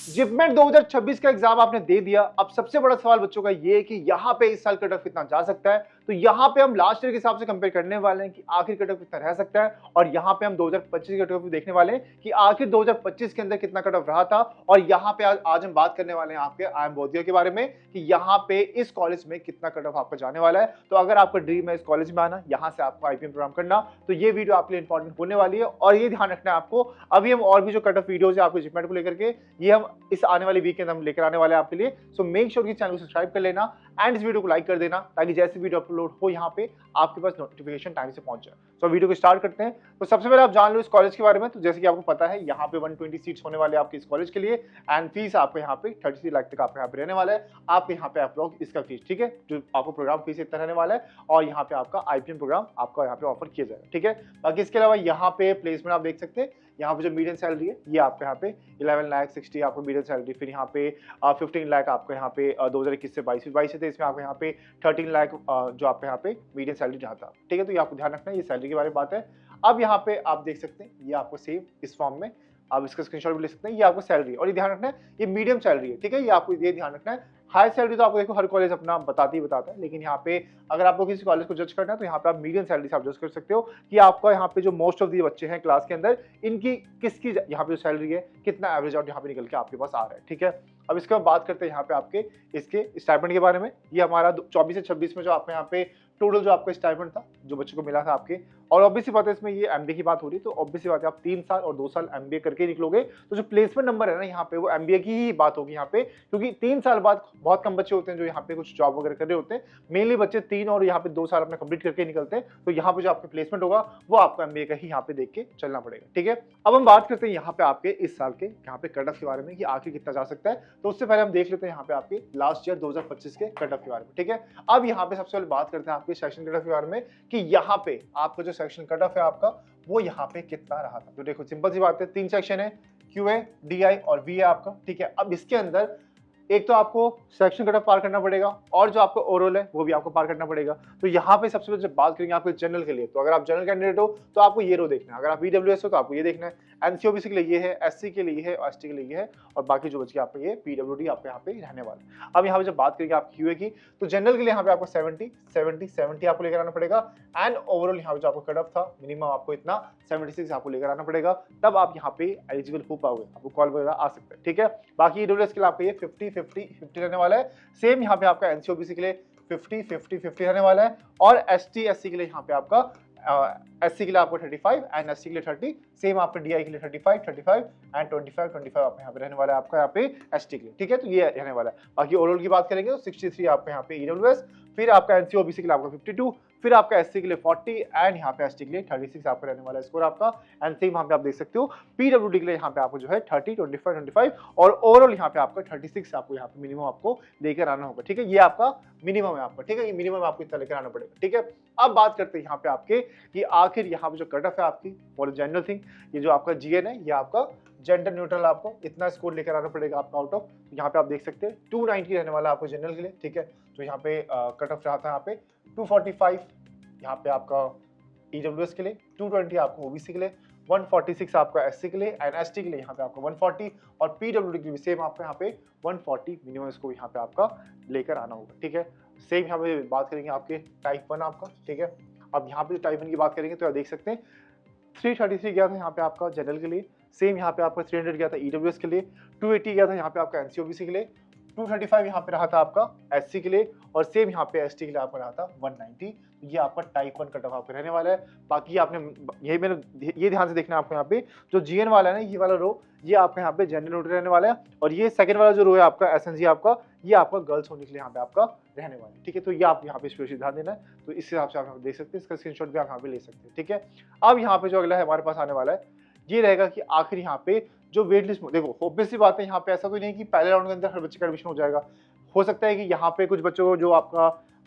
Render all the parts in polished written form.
JIPMAT 2026 का exam आपने दे दिया। अब सबसे बड़ा सवाल बच्चों का ये है कि यहाँ पे इस साल कट ऑफ कितना जा सकता है। तो यहाँ पे हम लास्ट ईयर के हिसाब से कंपेयर करने वाले हैं कि आखिर कट ऑफ कितना रह सकता है, और यहाँ पे हम 2025 कट ऑफ देखने वाले हैं कि आखिर 2025 के अंदर कितना कट ऑफ रहा था। और यहाँ पे आज हम बात करने वाले हैं आपके IIM बोधिया के बारे में कि यहाँ पे इस कॉलेज में कितना कट ऑफ आपका जाने वाला है। तो अगर आपका ड्रीम है इस कॉलेज में आना, यहाँ से आपको IPM प्रोग्राम करना, तो ये वीडियो आपके लिए इंपॉर्टेंट होने वाली है। और ये ध्यान रखना है आपको, अभी हम और भी जो कट ऑफ वीडियोज है आपको जिपमेट को लेकर के, ये हम इस आने वाली वीक के अंदर हम लेकर आने वाले हैं आपके लिए। सो मेक श्योर कि चैनल को सब्सक्राइब कर लेना एंड इस वीडियो को लाइक कर देना, ताकि जैसे वीडियो अपलोड हो यहाँ पे आपके पास नोटिफिकेशन टाइम से पहुंच जाए। तो वीडियो को स्टार्ट करते हैं। तो सबसे पहले आप जान लो इस कॉलेज के बारे में। तो जैसे कि आपको पता है यहाँ पे 120 सीट्स होने वाले आपके इस कॉलेज के लिए, एंड फीस आपको यहाँ पे 33 लाख तक आपको यहाँ पे रहने वाला है। आपके यहाँ पे आप लोग इसका फीस, ठीक है, जो आपको प्रोग्राम फीस इतना रहने वाला है, और यहाँ पे आपका IPM प्रोग्राम आपका यहाँ पे ऑफर किया जाएगा, ठीक है। बाकी इसके अलावा यहाँ पे प्लेसमेंट आप देख सकते हैं। यहाँ पे जो मीडियम सैलरी है ये आपको यहाँ पे 11,60,000 आपको मीडियम सैलरी, फिर यहाँ पे 15 लाख आपको यहाँ पे 2021 से 22 से थे, इसमें आपको यहाँ पे 13 लाख जो आपको यहाँ पे मीडियम सैलरी जाता, ठीक है। तो ये आपको ध्यान रखना है, ये सैलरी के बारे में बात है। अब यहाँ पे आप देख सकते हैं ये आपको सेव इस फॉर्म में, आप इसका स्क्रीनशॉट भी ले सकते हैं। ये आपको सैलरी है, और ये ध्यान रखना है ये मीडियम सैलरी है, ठीक है। ये आपको ये ध्यान रखना है। हाई सैलरी तो आपको देखो हर कॉलेज अपना बताता है, लेकिन यहाँ पे अगर आपको किसी कॉलेज को जज करना है तो यहाँ पे आप मीडियम सैलरी से आप जज कर सकते हो कि आपका यहाँ पे जो मोस्ट ऑफ दी बच्चे हैं क्लास के अंदर, इनकी किसकी यहाँ पे जो सैलरी है, कितना एवरेज आउट यहाँ पे निकल के आपके पास आ रहा है, ठीक है। अब इसके बाद बात करते हैं यहाँ पे आपके इसके स्टाइपेंड के बारे में। ये हमारा 24 से 26 में जो आपको यहाँ पे टोटल जो आपका स्टाइपेंड था जो बच्चों को मिला था आपके, और ऑब्वियसली बात है इसमें ये MBA की बात हो रही है, तो ऑब्वियसली बात है आप 3 साल और 2 साल MBA करके निकलोगे, तो जो प्लेसमेंट नंबर है ना यहाँ पे वो MBA की ही बात होगी यहाँ पे, क्योंकि 3 साल बाद बहुत कम बच्चे होते हैं जो यहाँ पे कुछ जॉब वगैरह कर रहे होते हैं। मेनली बच्चे 3 और यहाँ पे 2 साल अपना कंप्लीट करके निकलते हैं, तो यहाँ पे जो आपका प्लेसमेंट होगा वो आपको MBA का ही यहाँ पे देख के चलना पड़ेगा, ठीक है। अब हम बात करते हैं यहाँ पे आपके इस साल के यहाँ पे कट ऑफ के बारे में कि आखिर कितना जा सकता है। तो उससे पहले हम देख लेते हैं यहाँ पे आपके लास्ट ईयर 2025 के कट ऑफ के बारे में, ठीक है। अब यहाँ पे सबसे पहले बात करते हैं आपके सेक्शन कट ऑफ के बारे में कि यहाँ पे आपका जो सेक्शन कट ऑफ है आपका वो यहाँ पे कितना रहा था। तो देखो सिंपल सी बात है, 3 सेक्शन है, QA, DI और VA आपका, ठीक है। अब इसके अंदर एक तो आपको सेक्शन कट ऑफ पार करना पड़ेगा, और जो आपको ओवरऑल है वो भी आपको पार करना पड़ेगा। तो यहाँ पे सबसे पहले जब बात करेंगे आपके जनरल के लिए, तो अगर आप जनरल कैंडिडेट हो तो आपको ये रो देखना है, अगर आप EWS हो तो आपको ये देखना है, NCOBC के लिए ये है, SC के लिए ये है, और ST के लिए ये है, और बाकी जो बच गया आपको ये PWD आपको यहाँ पे रहने वाला है। अब यहाँ पे जब बात करेंगे आप QA की, तो जनरल के लिए यहाँ पे आपको 70 आपको लेकर आना पड़ेगा, एंड ओवरऑल यहाँ पे जो आपको कट ऑफ था मिनिमम आपको इतना 76 आपको लेकर आना पड़ेगा, तब आप यहाँ पे एलिजिबल हो पाओगे, आपको कॉल वगैरह आ सकता है, ठीक है। बाकी EWS के लिए आपको ये 50 रहने वाला है। सेम यहाँ पे आपका NCOBC के लिए 50 रहने वाला है, और ST SC के लिए यहाँ पे आपका SC के लिए आपको 35 एंड SC के लिए 30, सेम आपके DI के लिए 35 एंड 25 आपको यहाँ पे रहने वाला है आपका यहाँ पे ST के लिए, ठीक है। तो ये रहने वाला है। बाकी ओवरऑल की बात करेंगे तो 63 आपको यहाँ पे EWS, फिर आपका NCOBC के लिए आपका 52, फिर आपका SC के लिए 40, एंड यहाँ पे ST के लिए 36 आपको रहने वाला है स्कोर आपका। एंड सेम यहाँ पे आप देख सकते हो PWD के लिए यहाँ पे आपको जो है 30, 25, और ओवरऑल यहाँ पे आपका 36 आपको यहाँ पे मिनिमम आपको लेकर आना होगा, ठीक है। ये आपका मिनिमम है आपका, ठीक है, ये मिनिमम आपको इतना लेकर आना पड़ेगा, ठीक है। अब बात करते हैं यहाँ पे आपके कि आखिर यहाँ पे जो कट ऑफ है आपकी फॉर जनरल थिंग, ये जो आपका GN है ये आपका जेंडर न्यूट्रल, आपको इतना स्कोर लेकर आना पड़ेगा आपका आउट ऑफ। यहाँ पे आप देख सकते हैं 290 रहने वाला आपको जनरल के लिए, ठीक है। तो यहाँ पे कट ऑफ रहा था यहाँ पे 245 यहाँ पे आपका EWS के लिए, 220 आपको OBC के लिए, 146 आपका SC के लिए, एंड ST के लिए यहाँ पे आपका 140, और PWD के लिए सेम आपको यहाँ पे 140 मिनिमम इसको यहाँ पे आपका लेकर आना होगा, ठीक है। सेम यहाँ पे बात करेंगे आपके टाइप 1 आपका, ठीक है। अब यहाँ पे टाइप 1 की बात करेंगे तो आप देख सकते हैं 333 गया था यहाँ पे आपका जनरल के लिए, सेम यहाँ पे आपका 300 गया था EWS के लिए, 280 गया था यहाँ पे आपका NCOBC के लिए, 235 यहाँ पे रहा था आपका SC के लिए, और सेम यहाँ पे ST के लिए आपका रहा था 190। ये आपका टाइप 1 कट ऑफ आपको रहने वाला है। बाकी आपने यही मैंने ये ध्यान से देखना है आपको, यहाँ पे जो GN वाला है ना ये वाला रो, ये आपका यहाँ पे जनरल नोट रहने वाला है, और ये सेकंड वाला जो रो है आपका SNG आपका, ये आपका गर्ल्स होने के लिए यहाँ पे आपका रहने वाला है, ठीक है। तो ये आप यहाँ पे स्पेशली ध्यान देना है, तो इस हिसाब से आप यहाँ देख सकते हैं, इसका स्क्रीनशॉट भी आप यहाँ पे ले सकते हैं, ठीक है। अब यहाँ पे जो अगला है हमारे पास आने वाला है ये रहेगा कि आखिर यहाँ पे जो वेट लिस्ट, देखो ऑब्वियसली बात है यहाँ पे ऐसा कोई नहीं कि पहले राउंड के अंदर हर बच्चे का एडमिशन हो जाएगा। हो सकता है कि यहाँ पे कुछ बच्चों को जो आपका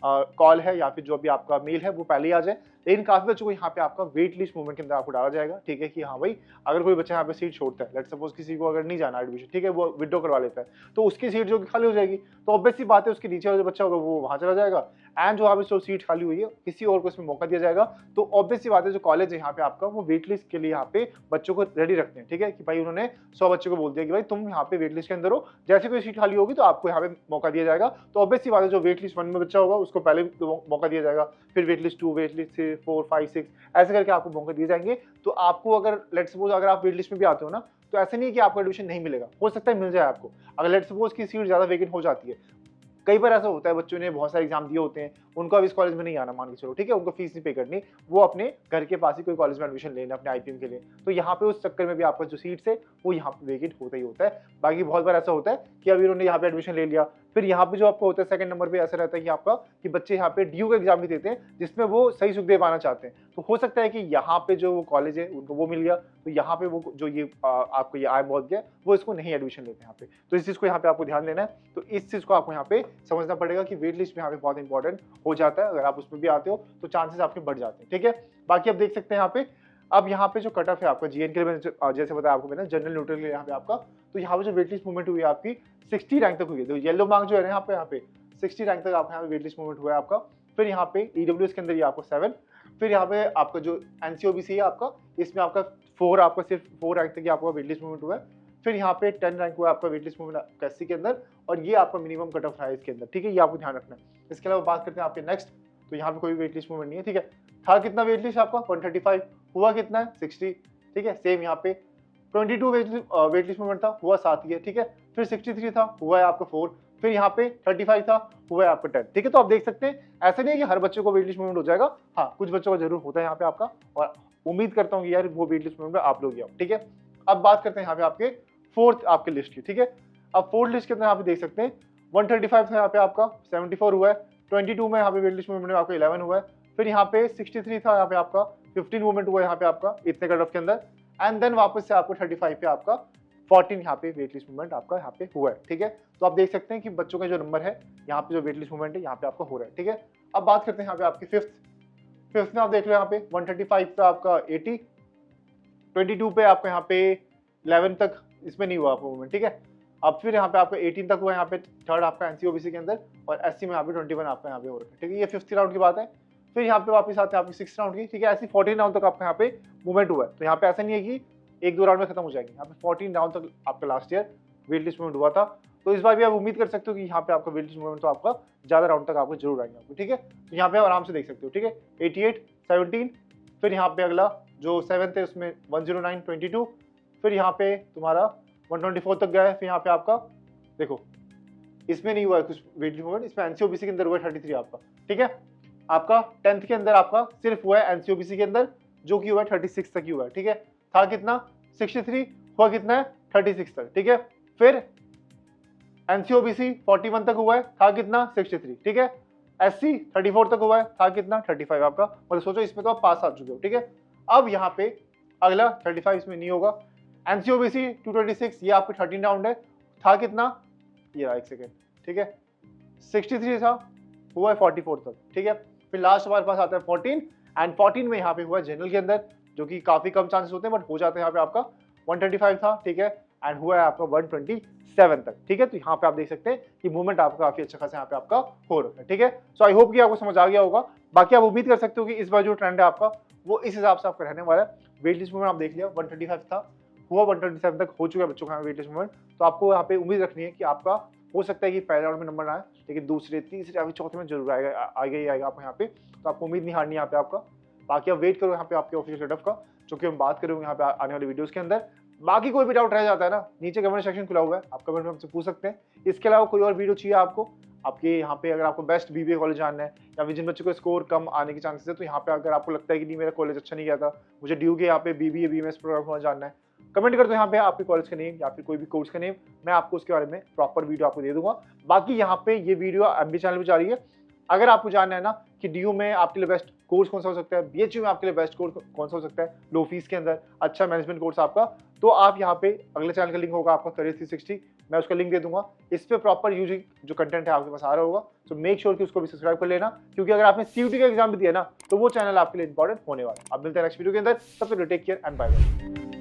कॉल है या फिर जो भी आपका मेल है वो पहले ही आ जाए, लेकिन काफी बच्चों को यहाँ पे आपका वेट लिस्ट मूवमेंट के अंदर आपको डाला जाएगा, ठीक है, कि हाँ भाई अगर कोई बच्चा यहाँ पे सीट छोड़ता है, लेट्स सपोज किसी को अगर नहीं जाना एडमिशन, ठीक है, वो विड्रॉ करवा लेता है, तो उसकी सीट जो कि खाली हो जाएगी, तो ऑब्वियस सी बात है उसके नीचे वाला जो बच्चा होगा वो वहां चला जाएगा, एंड जो यहाँ पे सीट खाली हुई है किसी और को इसमें मौका दिया जाएगा। तो ऑब्वियस सी बात है जो कॉलेज है यहाँ पे आपका वो वेट लिस्ट के लिए यहाँ पे बच्चों को रेडी रखते हैं, ठीक है, कि भाई उन्होंने 100 बच्चों को बोल दिया कि भाई तुम यहाँ पे वेट लिस्ट के अंदर हो, जैसे कोई सीट खाली होगी तो आपको यहाँ पे मौका दिया जाएगा। तो ऑब्वियस सी बात है जो वेट लिस्ट 1 में बच्चा होगा उसको पहले मौका दिया जाएगा, फिर वेट लिस्ट 2, वेट लिस्ट 3, 4, 5, 6 ऐसे करके आपको मौका दिए जाएंगे। तो आपको अगर लेट्स सपोज अगर आप वेट लिस्ट में भी आते हो ना, तो ऐसा नहीं है कि आपको एडमिशन नहीं मिलेगा, हो सकता है मिल जाए आपको। अगर लेट्स सपोज की सीट ज्यादा वेकेंट हो जाती है, कई बार ऐसा होता है बच्चों ने बहुत सारे एग्जाम दिए होते हैं, उनको अब इस कॉलेज में नहीं आना, मान के चलो, ठीक है, उनको फीस नहीं पे करनी, वो अपने घर के पास ही कोई कॉलेज में एडमिशन लेना अपने आईपीएम के लिए, तो यहाँ पे उस चक्कर में भी आपका जो सीट्स है वो यहाँ पे वेकेंट होता ही होता है। बाकी बहुत बार ऐसा होता है कि अभी उन्होंने यहाँ पे एडमिशन ले लिया, फिर यहाँ पे जो आपको होता है सेकंड नंबर पे ऐसा रहता है कि आपका कि बच्चे यहाँ पे ड्यू का एग्जाम भी देते हैं जिसमें वो सही सुख दे पाना चाहते हैं, तो हो सकता है कि यहाँ पे जो वो कॉलेज है उनको वो मिल गया, तो यहाँ पे वो जो ये आपको ये आय बहुत गया वो इसको नहीं एडमिशन लेते यहाँ पे। तो इस चीज को यहाँ पे आपको ध्यान देना है, तो इस चीज को आपको यहाँ पे समझना पड़ेगा कि वेट लिस्ट में यहाँ पे बहुत इंपॉर्टेंट हो जाता है, अगर आप उसमें भी आते हो तो चांसेस आपके बढ़ जाते हैं, ठीक है। बाकी आप देख सकते हैं यहाँ पे, अब यहाँ पे जो कट ऑफ है आपका जीएन के लिए जैसे बताया आपको मैंने, जनरल न्यूट्रल के लिए यहाँ पे आपका, तो यहाँ पे जो वेट लिस्ट मूवमेंट हुई है आपकी 60 रैंक तक हुई है, तो येलो मार्क जो है यहाँ पे 60 रैंक तक आपका यहाँ पे वेट लिस्ट मूवमेंट हुआ है आपका। फिर यहाँ पे ईडब्ल्यूएस के अंदर ये आपको 7, फिर यहाँ पे आपका जो एनसीओबीसी है आपका, इसमें आपका 4, आपका सिर्फ 4 रैंक तक आपका वेट लिस्ट मूवमेंट हुआ है। फिर यहाँ पे 10 रैंक हुआ है आपका वेट लिस्ट मूवमेंट एससी के अंदर, और ये आपका मिनिमम कट ऑफ रहा है इसके अंदर, ठीक है, ये आपको ध्यान रखना है। इसके अलावा बात करते हैं आपके नेक्स्ट, तो यहाँ पे कोई वेट लिस्ट मूवमेंट नहीं है, ठीक है। था कितना वेट लिस्ट आपका 135, हुआ कितना है 60, ठीक है। सेम यहाँ पे 22 वेट लिस्ट मूवमेंट था, हुआ 7 ही है, ठीक है। फिर 63 था, हुआ है आपका 4, फिर यहाँ पे 35 था, हुआ है आपका 10, ठीक है। तो आप देख सकते हैं ऐसा नहीं है कि हर बच्चे को वेट लिस्ट मूवमेंट हो जाएगा, हाँ कुछ बच्चों का जरूर होता है यहाँ पे आपका, और उम्मीद करता हूँ कि यार वो वेट लिस्ट मूवमेंट में आप लोग ही आओ, ठीक है। अब बात करते हैं यहाँ पे आपके फोर्थ आपके लिस्ट की, ठीक है। अब फोर्थ लिस्ट के अंदर यहाँ पे देख सकते हैं 135 था यहाँ पे आपका 74 हुआ है, 22 में यहाँ पे वेट लिस्ट मूवमेंट में आपका 11 हुआ है, फिर यहाँ पे 63 था यहाँ पे आपका 15 मूवमेंट हुआ है यहाँ पे आपका इतने कट ऑफ के अंदर, एंड देन वापस से आपको 35 पे आपका 14 यहाँ पे वेट लिस्ट मूवमेंट आपका यहाँ पे हुआ है, ठीक है। तो आप देख सकते हैं कि बच्चों का जो नंबर है यहाँ पे जो वेट लिस्ट मूवमेंट है यहाँ पे आपका हो रहा है, ठीक है। अब बात करते हैं यहाँ पे आपकी फिफ्थ में आप देख लो यहाँ पे 135 पे आपका 80, 22 पे आपका यहाँ पे 11 तक इसमें नहीं हुआ आपका मूवमेंट, ठीक है। अब फिर यहाँ पे आपका 18 तक हुआ यहाँ पे थर्ड आपका एनसीओबीसी के अंदर, और एससी में यहाँ पे 21 आपका यहाँ पे हो रहा है, ठीक है। ये 5th राउंड की बात है। फिर यहाँ पे वापस आते हैं आपकी 6th राउंड की, ठीक है। ऐसी 14 राउंड तक आपका यहाँ पे मूवमेंट हुआ है, तो यहाँ पे ऐसा नहीं है कि 1-2 राउंड में खत्म हो जाएंगे, यहाँ पे 14 राउंड तक आपका last year wait list movement हुआ था। तो इस बार भी आप उम्मीद कर सकते हो कि यहाँ पे आपका वेट लिस्ट मूवमेंट तो आपका ज्यादा राउंड तक आपको जरूर आएंगे आपको, ठीक है। तो यहाँ पे आप आराम से देख सकते हो, ठीक है। 88, 17, फिर यहाँ पे अगला जो 7th है उसमें 109, 22, फिर यहाँ पे तुम्हारा 124 तक गया है। फिर यहाँ पे आपका देखो इसमें नहीं हुआ है कुछ वेट लिस्ट मूवमेंट, इसमें एनसीओबीसी के अंदर हुआ है 33 आपका, ठीक है। आपका 10th के अंदर आपका सिर्फ हुआ है एनसीओबीसी के अंदर जो कि हुआ है 36 तक ही हुआ है, ठीक है। था कितना 63, हुआ कितना है 36 तक, ठीक है। फिर एनसीओबीसी 41 तक हुआ है, था कितना 63, ठीक है। एससी 34 तक हुआ है, था कितना 35 आपका, मतलब सोचो इसमें तो आप पास आ चुके हो, ठीक है। अब यहाँ पे अगला 35 इसमें नहीं होगा, एनसीओबीसी 226 ये आपके 13 राउंड है, था कितना ये रहा, एक सेकेंड, ठीक है। 63 था, हुआ है 44 तक, ठीक है। फिर लास्ट हमारे पास आता है 14, एंड 14 में यहाँ पे हुआ है जनरल के अंदर, जो कि काफी कम चांसेस होते हैं बट हो जाते हैं यहाँ पे आपका 135 था, ठीक है, एंड हुआ है आपका 127 तक, ठीक है। तो यहाँ पे आप देख सकते हैं कि मूवमेंट आपका काफी अच्छा खासा यहाँ पे आपका हो रहा है, ठीक है। सो आई होप कि आपको समझ आ गया होगा। बाकी आप उम्मीद कर सकते हो कि इस बार जो ट्रेंड है आपका वो इस हिसाब से आपका रहने वाला है। वेट लिस्ट मूवमेंट आप देख लिया 135 था, हुआ 127 तक हो चुका है बच्चों का वेट लिस्ट मूवमेंट, तो आपको यहाँ पे उम्मीद रखनी है कि आपका हो सकता है कि पहले राउंड में नंबर ना आए, लेकिन दूसरे तीसरे या फिर चौथे में जरूर आएगा ही आएगा आपको यहाँ पे, तो आपको उम्मीद नहीं हारनी है यहाँ पे आपका। बाकी आप वेट करो यहाँ पे आपके ऑफिशियल कट ऑफ का, जो कि हम बात करेंगे यहाँ पे आने वाले वीडियोस के अंदर। बाकी कोई भी डाउट रह जाता है ना, नीचे कमेंट सेक्शन खुला हुआ है, आप कमेंट में हमसे पूछ सकते हैं। इसके अलावा कोई और वीडियो चाहिए आपको, आपके यहाँ पे अगर आपको बेस्ट बीबीए कॉलेज जानना है, या फिर जिन बच्चों को स्कोर कम आने के चांसेस है, तो यहाँ पे अगर आपको लगता है कि नहीं मेरा कॉलेज अच्छा नहीं गया था, मुझे ड्यू के यहाँ पे बीबीए बीएमएस प्रोग्राम जानना है, कमेंट कर दो यहाँ पे आपके कॉलेज का नेम या फिर कोई भी कोर्स का नेम, मैं आपको उसके बारे में प्रॉपर वीडियो आपको दे दूंगा। बाकी यहाँ पे ये वीडियो एमबी चैनल पे जा रही है, अगर आपको जानना है ना कि डीयू में आपके लिए बेस्ट कोर्स कौन सा हो सकता है, बीएचयू में आपके लिए बेस्ट कोर्स कौन सा हो सकता है लो फीस के अंदर अच्छा मैनेजमेंट कोर्स आपका, तो आप यहाँ पे अगले चैनल का लिंक होगा आपका करियर 360, मैं उसका लिंक दे दूंगा। इस पे प्रॉपर यूजिंग जो कंटेंट है आपके पास आ रहा होगा, सो मेक श्योर कि उसको भी सब्सक्राइब कर लेना, क्योंकि अगर आपने सीयूटी का एग्जाम भी दिया ना तो वो चैनल आपके लिए इंपॉर्टेंट होने वाला है। अब मिलते हैं नेक्स्ट वीडियो के अंदर, तब तक take care and bye bye.